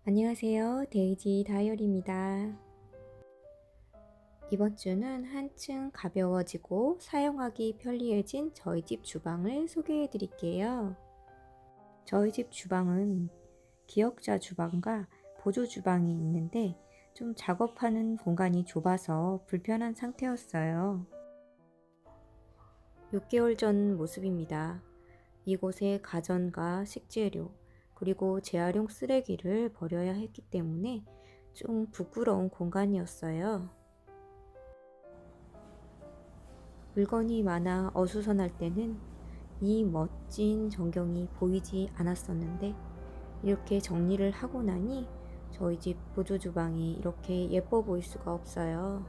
안녕하세요. 데이지 다이어리입니다. 이번 주는 한층 가벼워지고 사용하기 편리해진 저희 집 주방을 소개해 드릴게요. 저희 집 주방은 기역자 주방과 보조 주방이 있는데 좀 작업하는 공간이 좁아서 불편한 상태였어요. 6개월 전 모습입니다. 이곳에 가전과 식재료, 그리고 재활용 쓰레기를 버려야 했기 때문에 좀 부끄러운 공간이었어요. 물건이 많아 어수선할 때는 이 멋진 전경이 보이지 않았었는데 이렇게 정리를 하고 나니 저희 집 보조 주방이 이렇게 예뻐 보일 수가 없어요.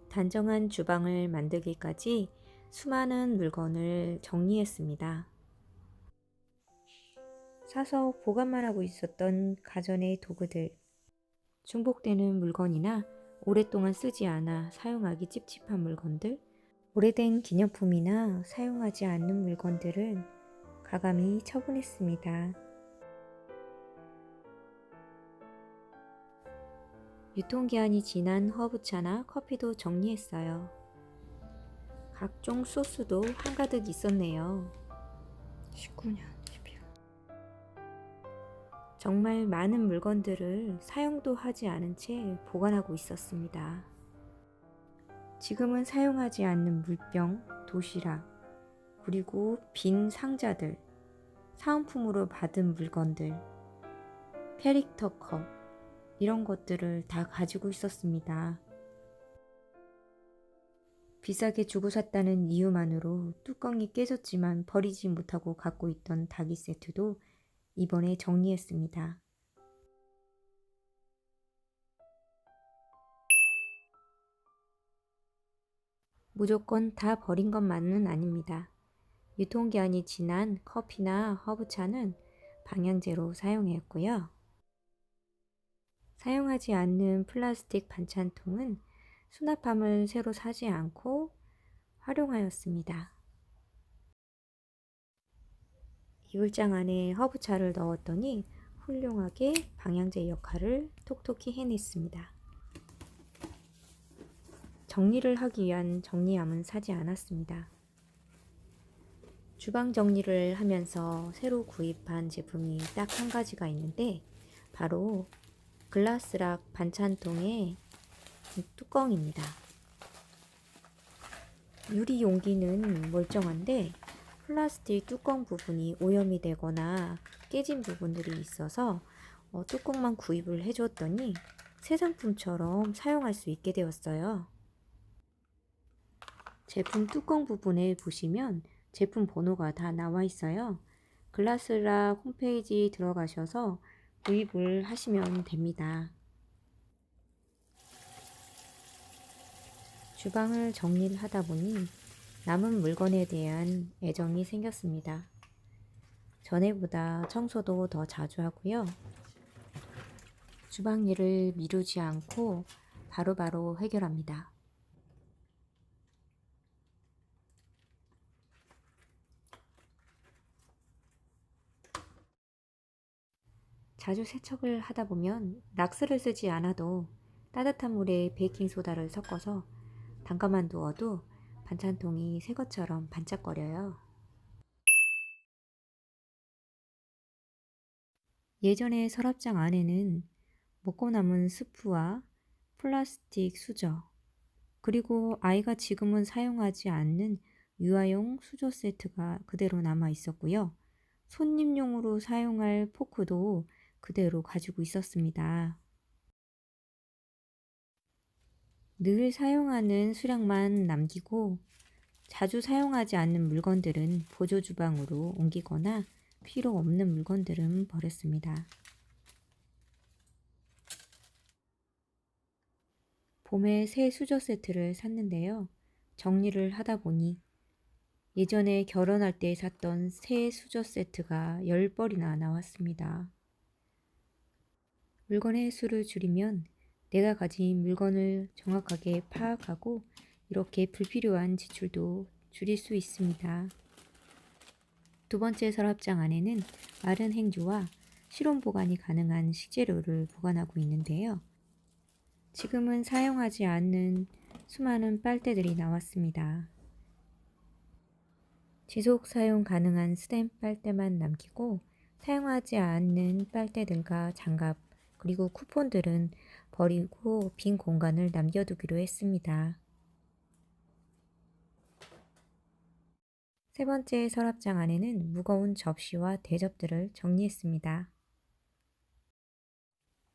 단정한 주방을 만들기까지 수많은 물건을 정리했습니다. 사서 보관만 하고 있었던 가전의 도구들, 중복되는 물건이나 오랫동안 쓰지 않아 사용하기 찝찝한 물건들, 오래된 기념품이나 사용하지 않는 물건들은 가감히 처분했습니다. 유통기한이 지난 허브차나 커피도 정리했어요. 각종 소스도 한가득 있었네요. 19년, 12월. 정말 많은 물건들을 사용도 하지 않은 채 보관하고 있었습니다. 지금은 사용하지 않는 물병, 도시락, 그리고 빈 상자들, 사은품으로 받은 물건들, 캐릭터 컵, 이런 것들을 다 가지고 있었습니다. 비싸게 주고 샀다는 이유만으로 뚜껑이 깨졌지만 버리지 못하고 갖고 있던 닭이 세트도 이번에 정리했습니다. 무조건 다 버린 것만은 아닙니다. 유통기한이 지난 커피나 허브차는 방향제로 사용했고요. 사용하지 않는 플라스틱 반찬통은 수납함을 새로 사지 않고 활용하였습니다. 이불장 안에 허브차를 넣었더니 훌륭하게 방향제 역할을 톡톡히 해냈습니다. 정리를 하기 위한 정리함은 사지 않았습니다. 주방 정리를 하면서 새로 구입한 제품이 딱 한 가지가 있는데 바로 글라스락 반찬통의 뚜껑입니다. 유리 용기는 멀쩡한데 플라스틱 뚜껑 부분이 오염이 되거나 깨진 부분들이 있어서 뚜껑만 구입을 해줬더니 새 상품처럼 사용할 수 있게 되었어요. 제품 뚜껑 부분에 보시면 제품 번호가 다 나와 있어요. 글라스락 홈페이지 들어가셔서 구입을 하시면 됩니다. 주방을 정리를 하다 보니 남은 물건에 대한 애정이 생겼습니다. 전에보다 청소도 더 자주 하고요. 주방 일을 미루지 않고 바로바로 해결합니다. 자주 세척을 하다 보면 락스를 쓰지 않아도 따뜻한 물에 베이킹소다를 섞어서 담가만 두어도 반찬통이 새 것처럼 반짝거려요. 예전에 서랍장 안에는 먹고 남은 스프와 플라스틱 수저, 그리고 아이가 지금은 사용하지 않는 유아용 수저 세트가 그대로 남아 있었고요. 손님용으로 사용할 포크도 그대로 가지고 있었습니다. 늘 사용하는 수량만 남기고 자주 사용하지 않는 물건들은 보조 주방으로 옮기거나 필요 없는 물건들은 버렸습니다. 봄에 새 수저 세트를 샀는데요. 정리를 하다 보니 예전에 결혼할 때 샀던 새 수저 세트가 10벌이나 나왔습니다. 물건의 수를 줄이면 내가 가진 물건을 정확하게 파악하고 이렇게 불필요한 지출도 줄일 수 있습니다. 두 번째 서랍장 안에는 마른 행주와 실온 보관이 가능한 식재료를 보관하고 있는데요. 지금은 사용하지 않는 수많은 빨대들이 나왔습니다. 지속 사용 가능한 스텐 빨대만 남기고 사용하지 않는 빨대들과 장갑 그리고 쿠폰들은 버리고 빈 공간을 남겨두기로 했습니다. 세 번째 서랍장 안에는 무거운 접시와 대접들을 정리했습니다.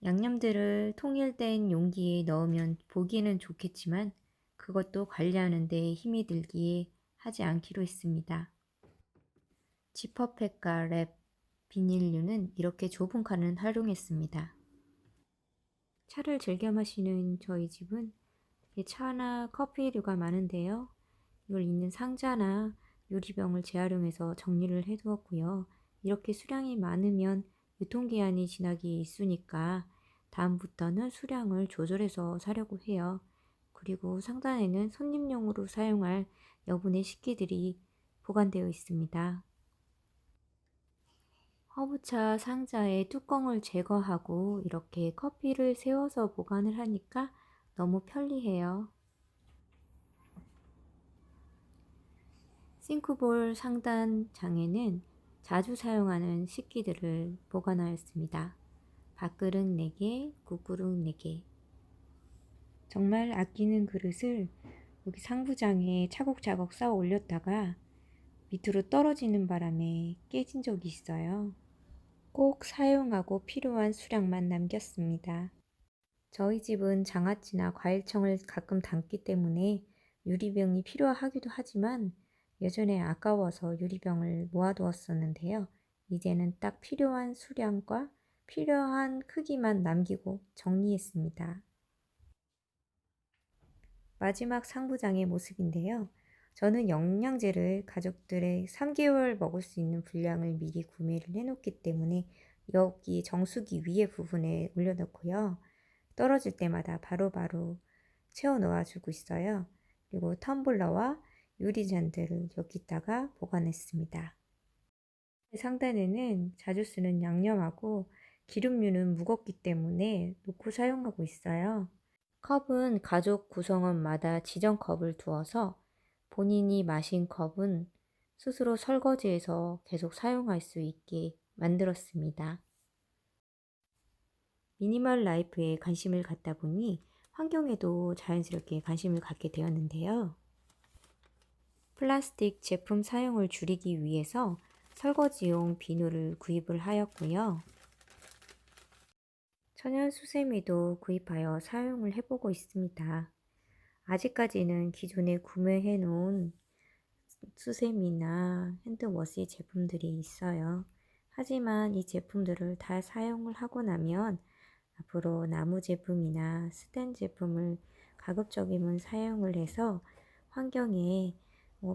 양념들을 통일된 용기에 넣으면 보기에는 좋겠지만 그것도 관리하는 데 힘이 들기에 하지 않기로 했습니다. 지퍼백과 랩, 비닐류는 이렇게 좁은 칸을 활용했습니다. 차를 즐겨 마시는 저희 집은 차나 커피류가 많은데요. 이걸 있는 상자나 유리병을 재활용해서 정리를 해두었고요. 이렇게 수량이 많으면 유통기한이 지나기 있으니까 다음부터는 수량을 조절해서 사려고 해요. 그리고 상단에는 손님용으로 사용할 여분의 식기들이 보관되어 있습니다. 허브차 상자의 뚜껑을 제거하고 이렇게 커피를 세워서 보관을 하니까 너무 편리해요. 싱크볼 상단 장에는 자주 사용하는 식기들을 보관하였습니다. 밥그릇 4개, 국그릇 4개. 정말 아끼는 그릇을 여기 상부장에 차곡차곡 쌓아 올렸다가 밑으로 떨어지는 바람에 깨진 적이 있어요. 꼭 사용하고 필요한 수량만 남겼습니다. 저희 집은 장아찌나 과일청을 가끔 담기 때문에 유리병이 필요하기도 하지만 예전에 아까워서 유리병을 모아두었었는데요. 이제는 딱 필요한 수량과 필요한 크기만 남기고 정리했습니다. 마지막 상부장의 모습인데요. 저는 영양제를 가족들의 3개월 먹을 수 있는 분량을 미리 구매를 해놓기 때문에 여기 정수기 위에 부분에 올려놓고요. 떨어질 때마다 바로바로 채워 넣어주고 있어요. 그리고 텀블러와 유리잔들을 여기다가 보관했습니다. 상단에는 자주 쓰는 양념하고 기름류는 무겁기 때문에 놓고 사용하고 있어요. 컵은 가족 구성원마다 지정 컵을 두어서 본인이 마신 컵은 스스로 설거지해서 계속 사용할 수 있게 만들었습니다. 미니멀 라이프에 관심을 갖다 보니 환경에도 자연스럽게 관심을 갖게 되었는데요. 플라스틱 제품 사용을 줄이기 위해서 설거지용 비누를 구입을 하였고요. 천연 수세미도 구입하여 사용을 해보고 있습니다. 아직까지는 기존에 구매해 놓은 수세미나 핸드워시 제품들이 있어요. 하지만 이 제품들을 다 사용을 하고 나면 앞으로 나무 제품이나 스텐 제품을 가급적이면 사용을 해서 환경에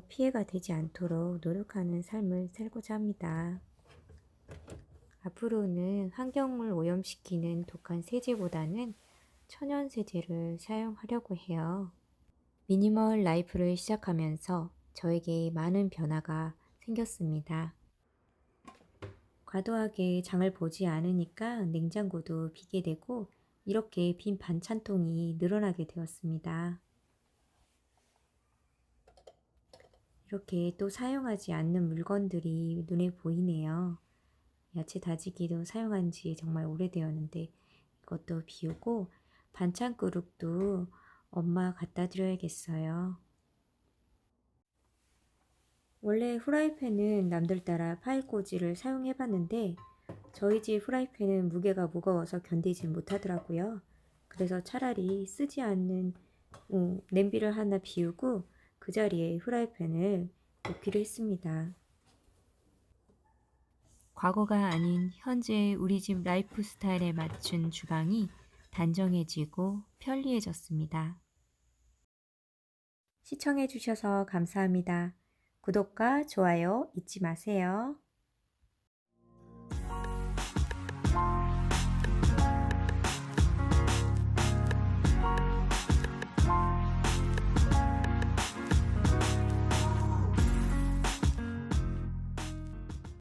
피해가 되지 않도록 노력하는 삶을 살고자 합니다. 앞으로는 환경을 오염시키는 독한 세제보다는 천연 세제를 사용하려고 해요. 미니멀 라이프를 시작하면서 저에게 많은 변화가 생겼습니다. 과도하게 장을 보지 않으니까 냉장고도 비게 되고 이렇게 빈 반찬통이 늘어나게 되었습니다. 이렇게 또 사용하지 않는 물건들이 눈에 보이네요. 야채 다지기도 사용한 지 정말 오래되었는데 이것도 비우고 반찬 그릇도 엄마 갖다 드려야겠어요. 원래 후라이팬은 남들 따라 파일꽂이를 사용해봤는데 저희 집 후라이팬은 무게가 무거워서 견디지 못하더라고요. 그래서 차라리 쓰지 않는 냄비를 하나 비우고 그 자리에 후라이팬을 놓기로 했습니다. 과거가 아닌 현재의 우리 집 라이프 스타일에 맞춘 주방이 단정해지고 편리해졌습니다. 시청해주셔서 감사합니다. 구독과 좋아요 잊지 마세요.